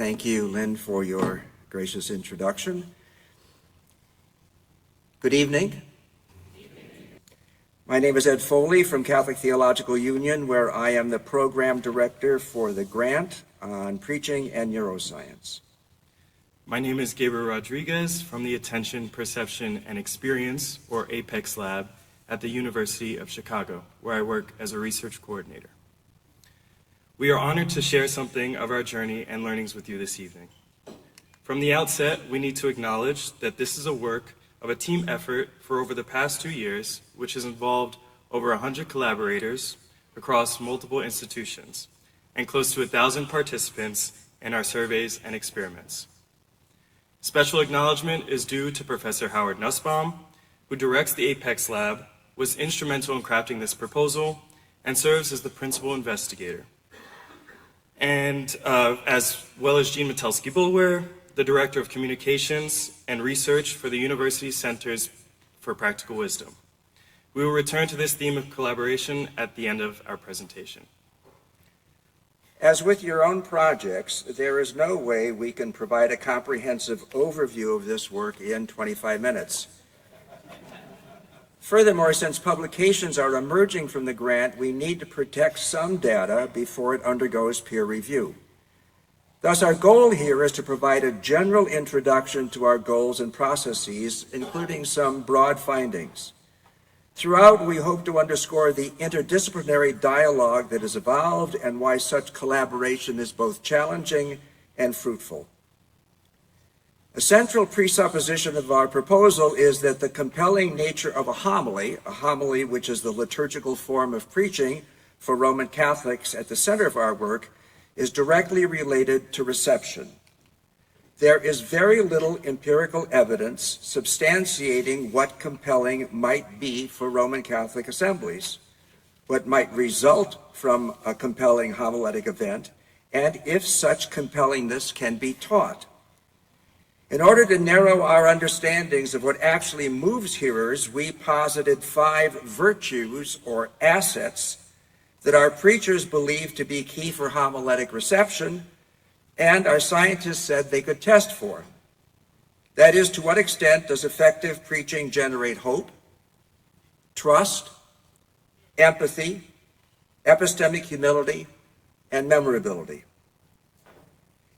Thank you, Lynn, for your gracious introduction. Good evening. My name is Ed Foley from Catholic Theological Union, where I am the program director for the grant on preaching and neuroscience. My name is Gabriel Rodriguez from the Attention, Perception, and Experience, or APEX Lab, at the University of Chicago, where I work as a research coordinator. We are honored to share something of our journey and learnings with you this evening. From the outset, we need to acknowledge that this is a work of a team effort for over the past 2 years, which has involved over 100 collaborators across multiple institutions and close to 1,000 participants in our surveys and experiments. Special acknowledgement is due to Professor Howard Nussbaum, who directs the APEX Lab, was instrumental in crafting this proposal, and serves as the principal investigator. And as well as Jean Metelsky-Bulwer, the Director of Communications and Research for the University Centers for Practical Wisdom. We will return to this theme of collaboration at the end of our presentation. As with your own projects, there is no way we can provide a comprehensive overview of this work in 25 minutes. Furthermore, since publications are emerging from the grant, we need to protect some data before it undergoes peer review. Thus, our goal here is to provide a general introduction to our goals and processes, including some broad findings. Throughout, we hope to underscore the interdisciplinary dialogue that has evolved and why such collaboration is both challenging and fruitful. A central presupposition of our proposal is that the compelling nature of a homily which is the liturgical form of preaching for Roman Catholics at the center of our work, is directly related to reception. There is very little empirical evidence substantiating what compelling might be for Roman Catholic assemblies, what might result from a compelling homiletic event, and if such compellingness can be taught. In order to narrow our understandings of what actually moves hearers, we posited 5 virtues or assets that our preachers believed to be key for homiletic reception, and our scientists said they could test for. That is, to what extent does effective preaching generate hope, trust, empathy, epistemic humility, and memorability?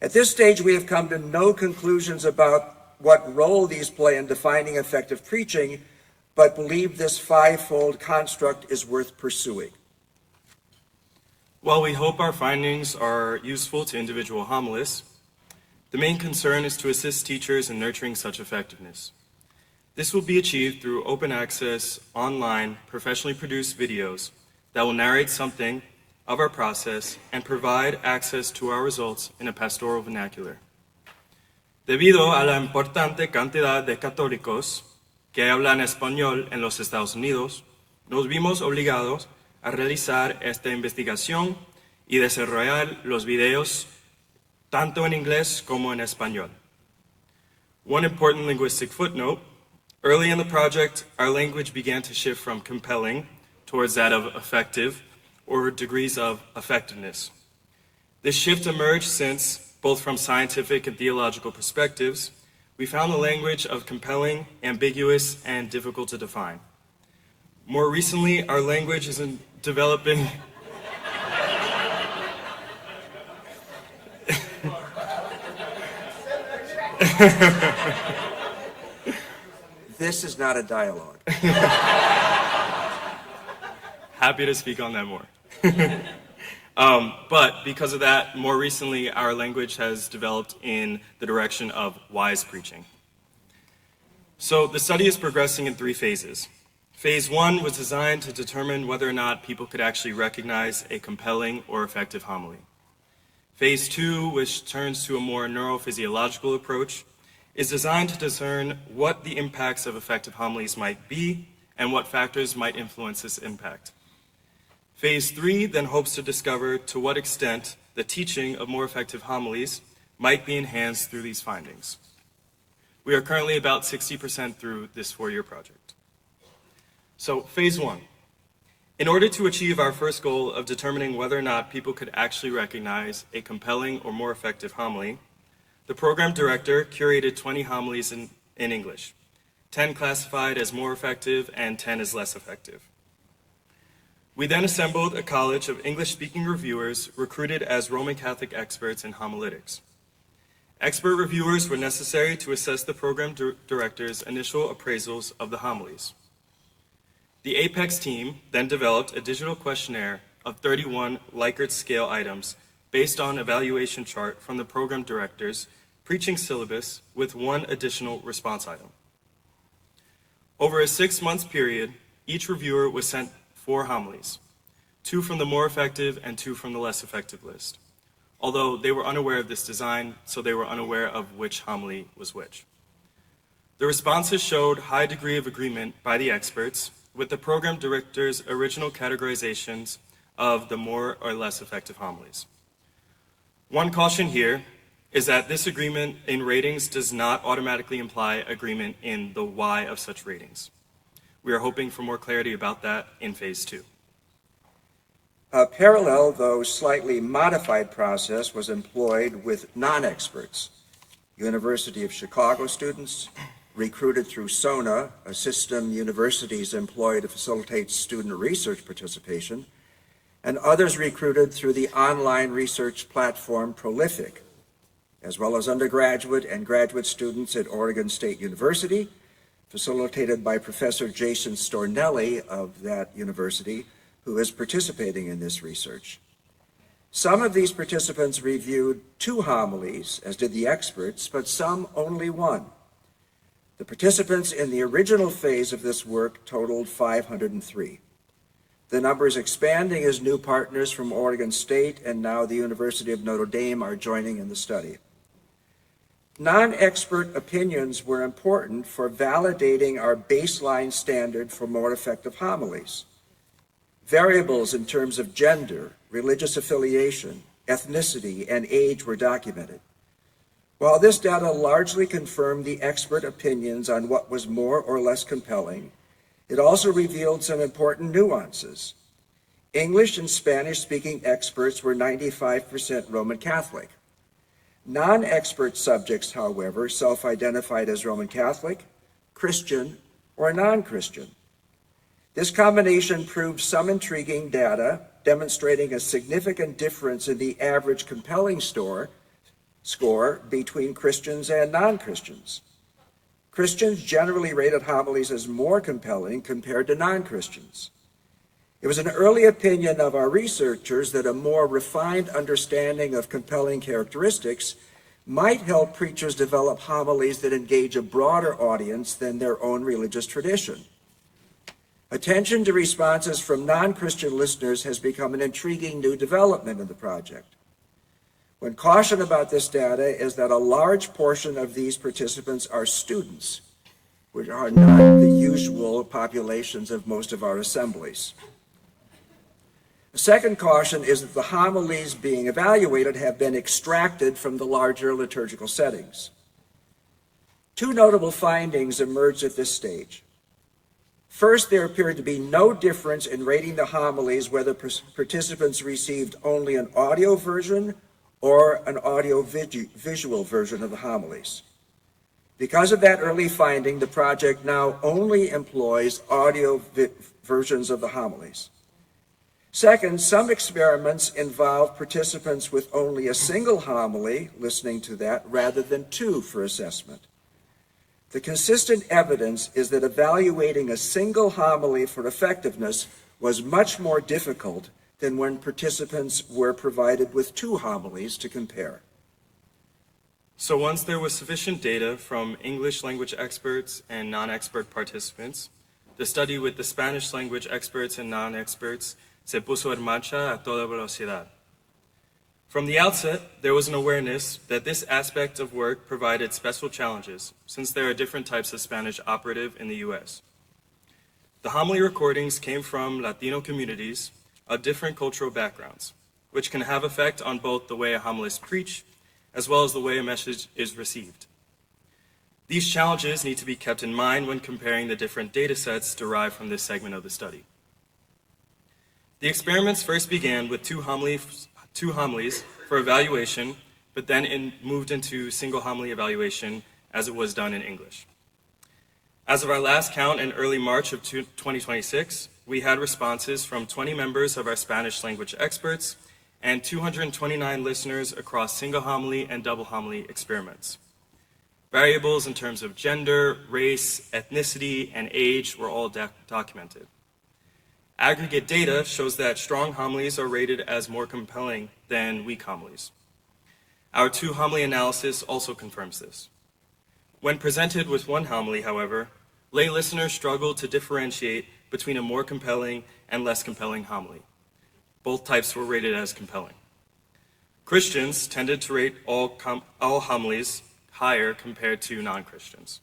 At this stage, we have come to no conclusions about what role these play in defining effective preaching, but believe this 5-fold construct is worth pursuing. While we hope our findings are useful to individual homilists, the main concern is to assist teachers in nurturing such effectiveness. This will be achieved through open access, online, professionally produced videos that will narrate something of our process and provide access to our results in a pastoral vernacular. Debido a la importante cantidad de católicos que hablan español en los Estados Unidos, nos vimos obligados a realizar esta investigación y desarrollar los videos tanto en inglés como en español. One important linguistic footnote: early in the project, our language began to shift from compelling towards that of effective, or degrees of effectiveness. This shift emerged since, both from scientific and theological perspectives, we found the language of compelling ambiguous and difficult to define. More recently, our language is developing This is not a dialogue. Happy to speak on that more. But because of that, more recently, our language has developed in the direction of wise preaching. So the study is progressing in 3 phases. Phase 1 was designed to determine whether or not people could actually recognize a compelling or effective homily. Phase 2, which turns to a more neurophysiological approach, is designed to discern what the impacts of effective homilies might be and what factors might influence this impact. Phase 3 then hopes to discover to what extent the teaching of more effective homilies might be enhanced through these findings. We are currently about 60% through this 4-year project. So, phase 1. In order to achieve our first goal of determining whether or not people could actually recognize a compelling or more effective homily, the program director curated 20 homilies in English, 10 classified as more effective and 10 as less effective. We then assembled a college of English-speaking reviewers recruited as Roman Catholic experts in homiletics. Expert reviewers were necessary to assess the program director's initial appraisals of the homilies. The Apex team then developed a digital questionnaire of 31 Likert scale items based on evaluation chart from the program director's preaching syllabus with one additional response item. Over a 6-month period, each reviewer was sent 4 homilies, 2 from the more effective and 2 from the less effective list, although they were unaware of this design, so they were unaware of which homily was which. The responses showed high degree of agreement by the experts with the program director's original categorizations of the more or less effective homilies. One caution here is that this agreement in ratings does not automatically imply agreement in the why of such ratings. We are hoping for more clarity about that in phase 2. A parallel, though slightly modified process was employed with non-experts. University of Chicago students recruited through SONA, a system universities employ to facilitate student research participation, and others recruited through the online research platform Prolific, as well as undergraduate and graduate students at Oregon State University, facilitated by Professor Jason Stornelli of that university, who is participating in this research. Some of these participants reviewed 2 homilies, as did the experts, but some only 1. The participants in the original phase of this work totaled 503. The number is expanding as new partners from Oregon State and now the University of Notre Dame are joining in the study. Non-expert opinions were important for validating our baseline standard for more effective homilies. Variables in terms of gender, religious affiliation, ethnicity, and age were documented. While this data largely confirmed the expert opinions on what was more or less compelling, it also revealed some important nuances. English and Spanish-speaking experts were 95% Roman Catholic. Non-expert subjects, however, self-identified as Roman Catholic, Christian, or non-Christian. This combination proved some intriguing data, demonstrating a significant difference in the average compelling score between Christians and non-Christians. Christians generally rated homilies as more compelling compared to non-Christians. It was an early opinion of our researchers that a more refined understanding of compelling characteristics might help preachers develop homilies that engage a broader audience than their own religious tradition. Attention to responses from non-Christian listeners has become an intriguing new development in the project. When caution about this data is that a large portion of these participants are students, which are not the usual populations of most of our assemblies. The second caution is that the homilies being evaluated have been extracted from the larger liturgical settings. 2 notable findings emerged at this stage. First, there appeared to be no difference in rating the homilies whether participants received only an audio version or an audio-visual version of the homilies. Because of that early finding, the project now only employs audio versions of the homilies. Second, some experiments involve participants with only a single homily, listening to that, rather than 2 for assessment. The consistent evidence is that evaluating a single homily for effectiveness was much more difficult than when participants were provided with 2 homilies to compare. So once there was sufficient data from English language experts and non-expert participants, the study with the Spanish language experts and non-experts se puso en marcha a toda velocidad. From the outset, there was an awareness that this aspect of work provided special challenges, since there are different types of Spanish operative in the U.S. The homily recordings came from Latino communities of different cultural backgrounds, which can have effect on both the way a homilist preach, as well as the way a message is received. These challenges need to be kept in mind when comparing the different data sets derived from this segment of the study. The experiments first began with two homilies for evaluation but then moved into single homily evaluation as it was done in English. As of our last count in early March of 2026, we had responses from 20 members of our Spanish language experts and 229 listeners across single homily and double homily experiments. Variables in terms of gender, race, ethnicity, and age were all documented. Aggregate data shows that strong homilies are rated as more compelling than weak homilies. Our two homily analysis also confirms this. When presented with one homily, however, lay listeners struggled to differentiate between a more compelling and less compelling homily. Both types were rated as compelling. Christians tended to rate all homilies higher compared to non-Christians.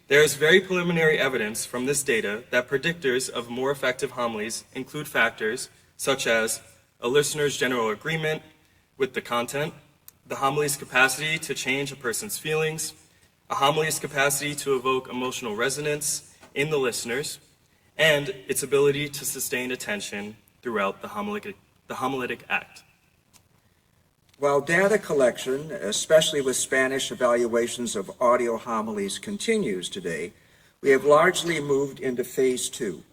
There is very preliminary evidence from this data that predictors of more effective homilies include factors such as a listener's general agreement with the content, the homily's capacity to change a person's feelings, a homily's capacity to evoke emotional resonance in the listeners, and its ability to sustain attention throughout the homiletic act. While data collection, especially with Spanish evaluations of audio homilies, continues today, we have largely moved into phase 2.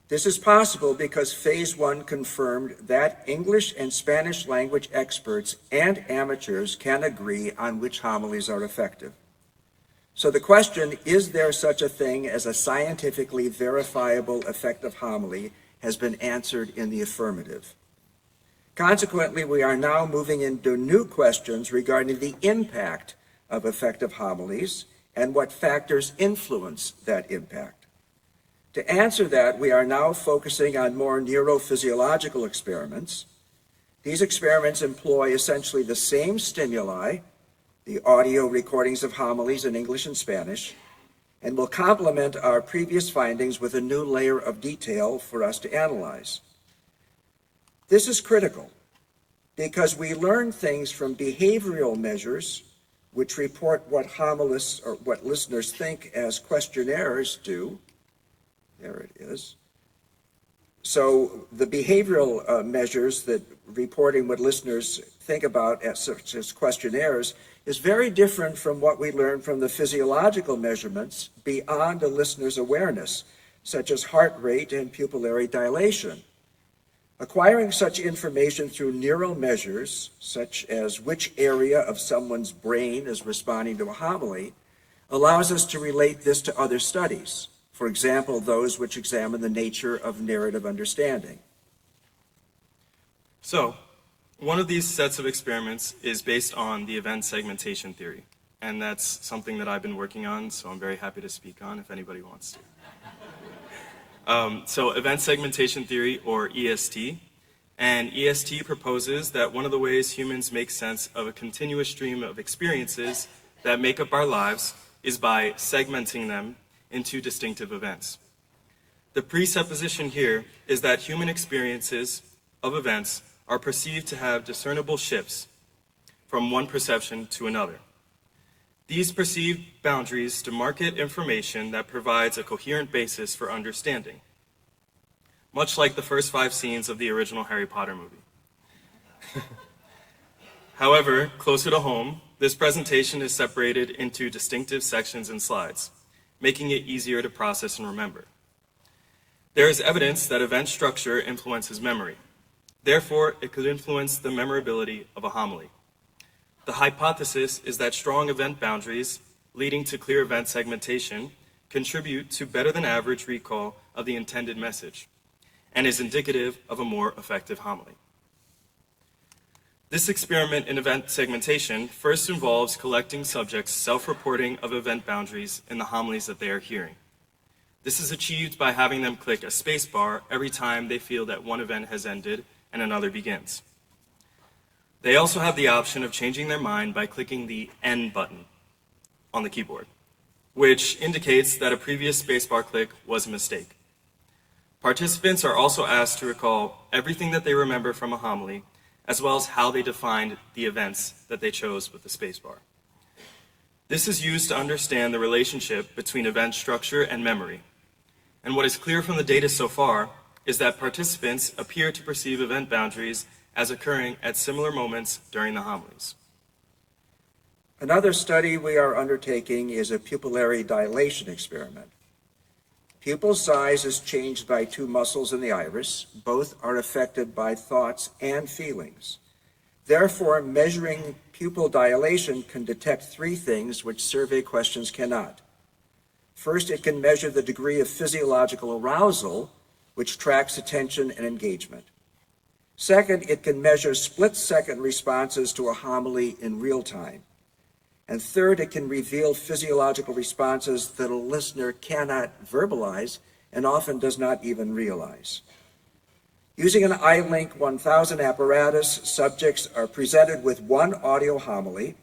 This is possible because phase 1 confirmed that English and Spanish language experts and amateurs can agree on which homilies are effective. So the question, is there such a thing as a scientifically verifiable effective homily, has been answered in the affirmative. Consequently, we are now moving into new questions regarding the impact of effective homilies and what factors influence that impact. To answer that, we are now focusing on more neurophysiological experiments. These experiments employ essentially the same stimuli, the audio recordings of homilies in English and Spanish, and will complement our previous findings with a new layer of detail for us to analyze. This is critical because we learn things from behavioral measures which report what homilists or what listeners think as questionnaires do. There it is. So the behavioral measures that reporting what listeners think about such as questionnaires is very different from what we learn from the physiological measurements beyond a listener's awareness, such as heart rate and pupillary dilation. Acquiring such information through neural measures, such as which area of someone's brain is responding to a homily, allows us to relate this to other studies, for example, those which examine the nature of narrative understanding. So, one of these sets of experiments is based on the event segmentation theory, and that's something that I've been working on, so I'm very happy to speak on if anybody wants to. So event segmentation theory, or EST, and EST proposes that one of the ways humans make sense of a continuous stream of experiences that make up our lives is by segmenting them into distinctive events. The presupposition here is that human experiences of events are perceived to have discernible shifts from one perception to another. These perceived boundaries demarcate information that provides a coherent basis for understanding, much like the first 5 scenes of the original Harry Potter movie. However, closer to home, this presentation is separated into distinctive sections and slides, making it easier to process and remember. There is evidence that event structure influences memory. Therefore, it could influence the memorability of a homily. The hypothesis is that strong event boundaries leading to clear event segmentation contribute to better than average recall of the intended message and is indicative of a more effective homily. This experiment in event segmentation first involves collecting subjects' self-reporting of event boundaries in the homilies that they are hearing. This is achieved by having them click a space bar every time they feel that one event has ended and another begins. They also have the option of changing their mind by clicking the N button on the keyboard, which indicates that a previous spacebar click was a mistake. Participants are also asked to recall everything that they remember from a homily, as well as how they defined the events that they chose with the spacebar. This is used to understand the relationship between event structure and memory. And what is clear from the data so far is that participants appear to perceive event boundaries as occurring at similar moments during the homilies. Another study we are undertaking is a pupillary dilation experiment. Pupil size is changed by two muscles in the iris. Both are affected by thoughts and feelings. Therefore, measuring pupil dilation can detect three things which survey questions cannot. First, it can measure the degree of physiological arousal, which tracks attention and engagement. Second, it can measure split-second responses to a homily in real time. And third, it can reveal physiological responses that a listener cannot verbalize and often does not even realize. Using an iLink 1000 apparatus, subjects are presented with one audio homily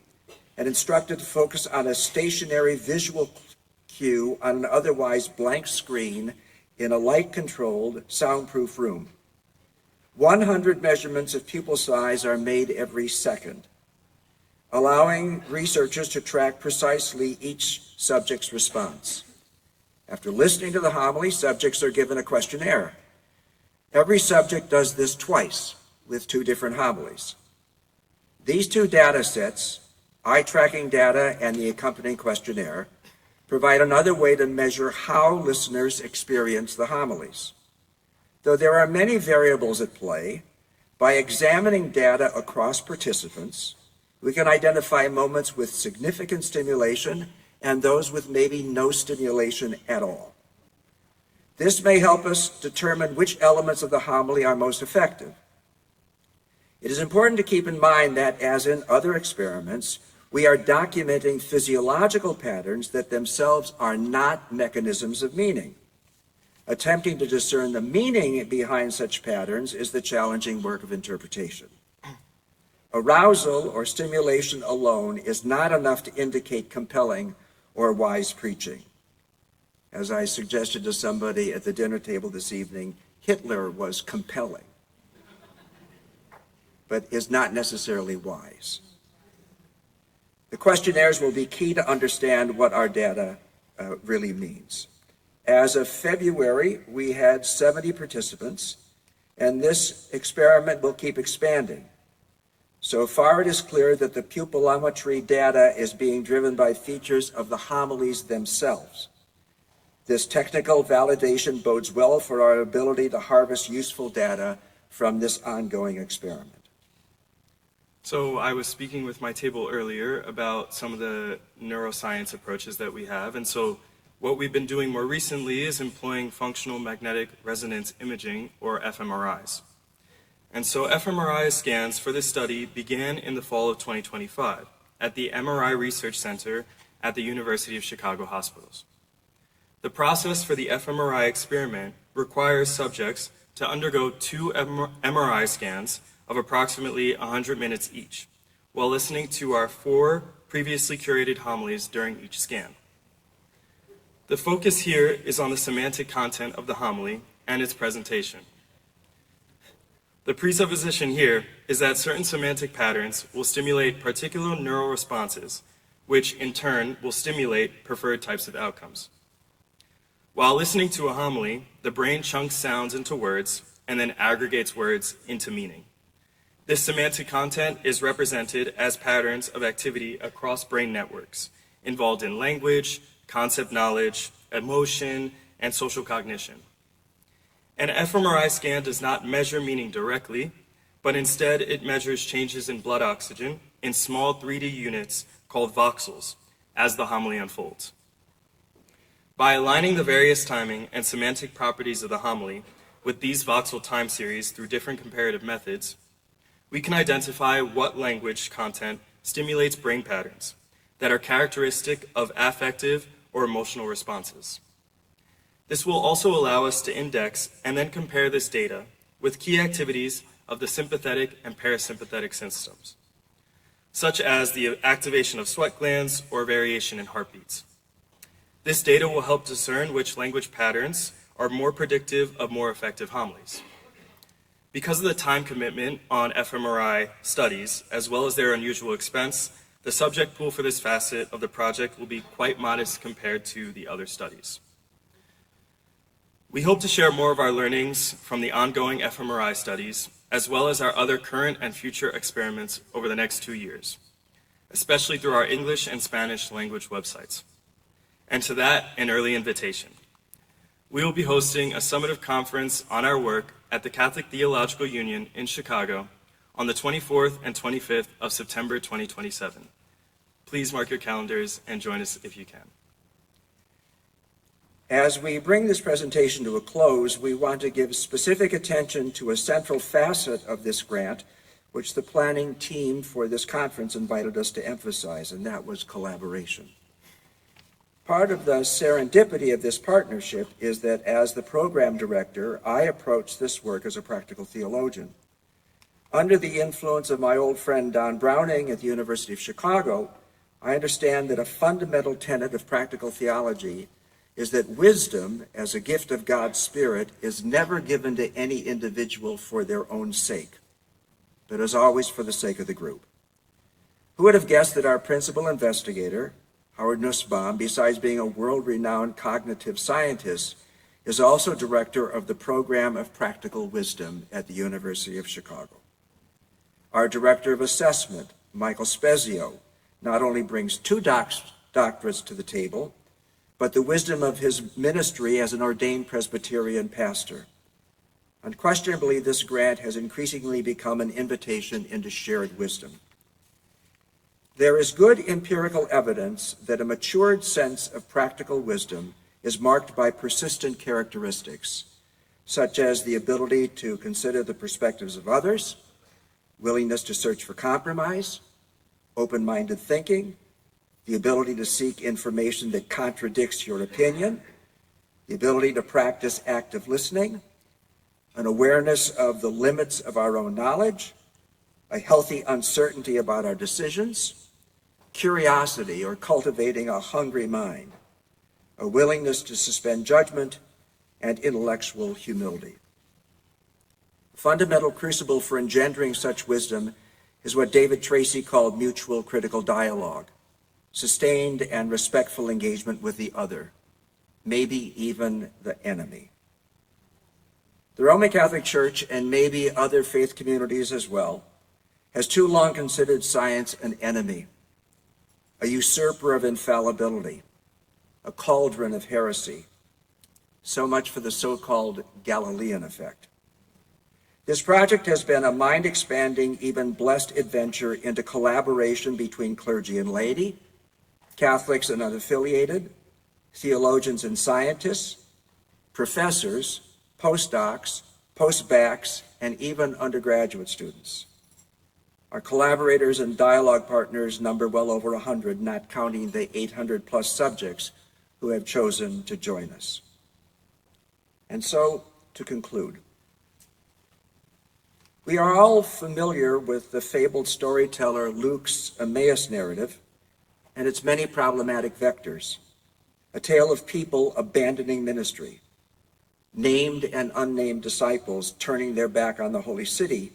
and instructed to focus on a stationary visual cue on an otherwise blank screen in a light-controlled, soundproof room. 100 measurements of pupil size are made every second, allowing researchers to track precisely each subject's response. After listening to the homily, subjects are given a questionnaire. Every subject does this twice with two different homilies. These two data sets, eye tracking data and the accompanying questionnaire, provide another way to measure how listeners experience the homilies. Though there are many variables at play, by examining data across participants, we can identify moments with significant stimulation and those with maybe no stimulation at all. This may help us determine which elements of the homily are most effective. It is important to keep in mind that, as in other experiments, we are documenting physiological patterns that themselves are not mechanisms of meaning. Attempting to discern the meaning behind such patterns is the challenging work of interpretation. Arousal or stimulation alone is not enough to indicate compelling or wise preaching. As I suggested to somebody at the dinner table this evening, Hitler was compelling, but is not necessarily wise. The questionnaires will be key to understand what our data really means. As of February, we had 70 participants, and this experiment will keep expanding. So far, it is clear that the pupillometry data is being driven by features of the homilies themselves. This technical validation bodes well for our ability to harvest useful data from this ongoing experiment. So I was speaking with my table earlier about some of the neuroscience approaches that we have, and so what we've been doing more recently is employing functional magnetic resonance imaging, or fMRIs. And so fMRI scans for this study began in the fall of 2025 at the MRI Research Center at the University of Chicago Hospitals. The process for the fMRI experiment requires subjects to undergo two MRI scans of approximately 100 minutes each, while listening to our 4 previously curated homilies during each scan. The focus here is on the semantic content of the homily and its presentation. The presupposition here is that certain semantic patterns will stimulate particular neural responses, which in turn will stimulate preferred types of outcomes. While listening to a homily, the brain chunks sounds into words and then aggregates words into meaning. This semantic content is represented as patterns of activity across brain networks involved in language, concept knowledge, emotion, and social cognition. An fMRI scan does not measure meaning directly, but instead it measures changes in blood oxygen in small 3D units called voxels as the homily unfolds. By aligning the various timing and semantic properties of the homily with these voxel time series through different comparative methods, we can identify what language content stimulates brain patterns that are characteristic of affective or emotional responses. This will also allow us to index and then compare this data with key activities of the sympathetic and parasympathetic systems, such as the activation of sweat glands or variation in heartbeats. This data will help discern which language patterns are more predictive of more effective homilies. Because of the time commitment on fMRI studies, as well as their unusual expense, the subject pool for this facet of the project will be quite modest compared to the other studies. We hope to share more of our learnings from the ongoing fMRI studies, as well as our other current and future experiments over the next 2 years, especially through our English and Spanish language websites. And to that, an early invitation. We will be hosting a summative conference on our work at the Catholic Theological Union in Chicago on the 24th and 25th of September 2027. Please mark your calendars and join us if you can. As we bring this presentation to a close, we want to give specific attention to a central facet of this grant, which the planning team for this conference invited us to emphasize, and that was collaboration. Part of the serendipity of this partnership is that as the program director, I approached this work as a practical theologian. Under the influence of my old friend Don Browning at the University of Chicago, I understand that a fundamental tenet of practical theology is that wisdom, as a gift of God's Spirit, is never given to any individual for their own sake, but is always for the sake of the group. Who would have guessed that our principal investigator, Howard Nussbaum, besides being a world-renowned cognitive scientist, is also director of the Program of Practical Wisdom at the University of Chicago. Our director of assessment, Michael Spezio, not only brings 2 doctorates to the table, but the wisdom of his ministry as an ordained Presbyterian pastor. Unquestionably, this grant has increasingly become an invitation into shared wisdom. There is good empirical evidence that a matured sense of practical wisdom is marked by persistent characteristics, such as the ability to consider the perspectives of others, willingness to search for compromise, open-minded thinking, the ability to seek information that contradicts your opinion, the ability to practice active listening, an awareness of the limits of our own knowledge, a healthy uncertainty about our decisions, curiosity or cultivating a hungry mind, a willingness to suspend judgment, and intellectual humility. The fundamental crucible for engendering such wisdom is what David Tracy called mutual critical dialogue, sustained and respectful engagement with the other, maybe even the enemy. The Roman Catholic Church, and maybe other faith communities as well, has too long considered science an enemy, a usurper of infallibility, a cauldron of heresy. So much for the so-called Galilean effect. This project has been a mind-expanding, even blessed adventure into collaboration between clergy and laity, Catholics and unaffiliated, theologians and scientists, professors, postdocs, postbacks, and even undergraduate students. Our collaborators and dialogue partners number well over 100, not counting the 800 plus subjects who have chosen to join us. And so, to conclude, we are all familiar with the fabled storyteller Luke's Emmaus narrative and its many problematic vectors, a tale of people abandoning ministry, named and unnamed disciples turning their back on the holy city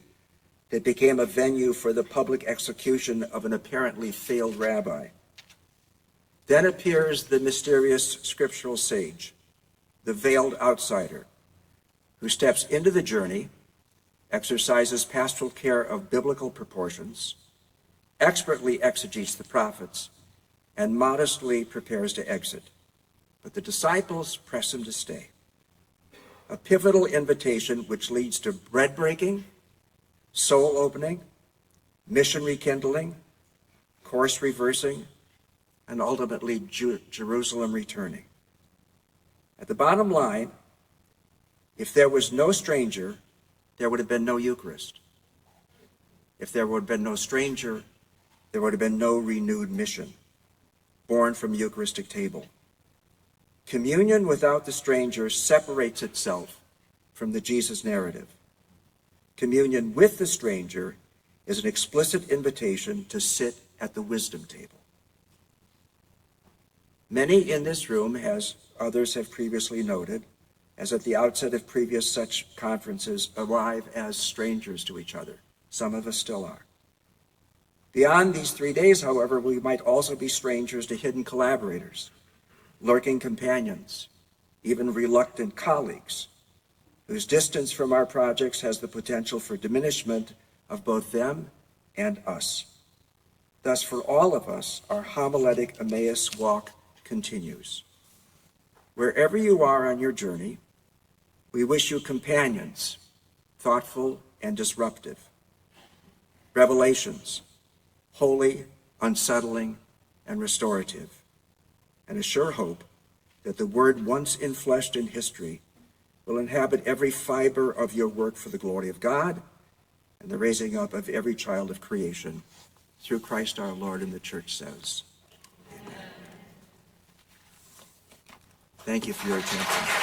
that became a venue for the public execution of an apparently failed rabbi. Then appears the mysterious scriptural sage, the veiled outsider, who steps into the journey, exercises pastoral care of biblical proportions, expertly exegetes the prophets, and modestly prepares to exit. But the disciples press him to stay. A pivotal invitation which leads to bread breaking, soul opening, mission rekindling, course reversing, and ultimately Jerusalem returning. At the bottom line, if there was no stranger, there would have been no Eucharist. If there would have been no stranger, there would have been no renewed mission, born from Eucharistic table. Communion without the stranger separates itself from the Jesus narrative. Communion with the stranger is an explicit invitation to sit at the wisdom table. Many in this room, as others have previously noted, as at the outset of previous such conferences, arrive as strangers to each other. Some of us still are. Beyond these 3 days, however, we might also be strangers to hidden collaborators, lurking companions, even reluctant colleagues. whose distance from our projects has the potential for diminishment of both them and us. Thus, for all of us, our homiletic Emmaus walk continues. Wherever you are on your journey, we wish you companions, thoughtful and disruptive, revelations, holy, unsettling, and restorative, and a sure hope that the word once infleshed in history will inhabit every fiber of your work for the glory of God and the raising up of every child of creation through Christ our Lord, and the church says, Amen. Thank you for your attention.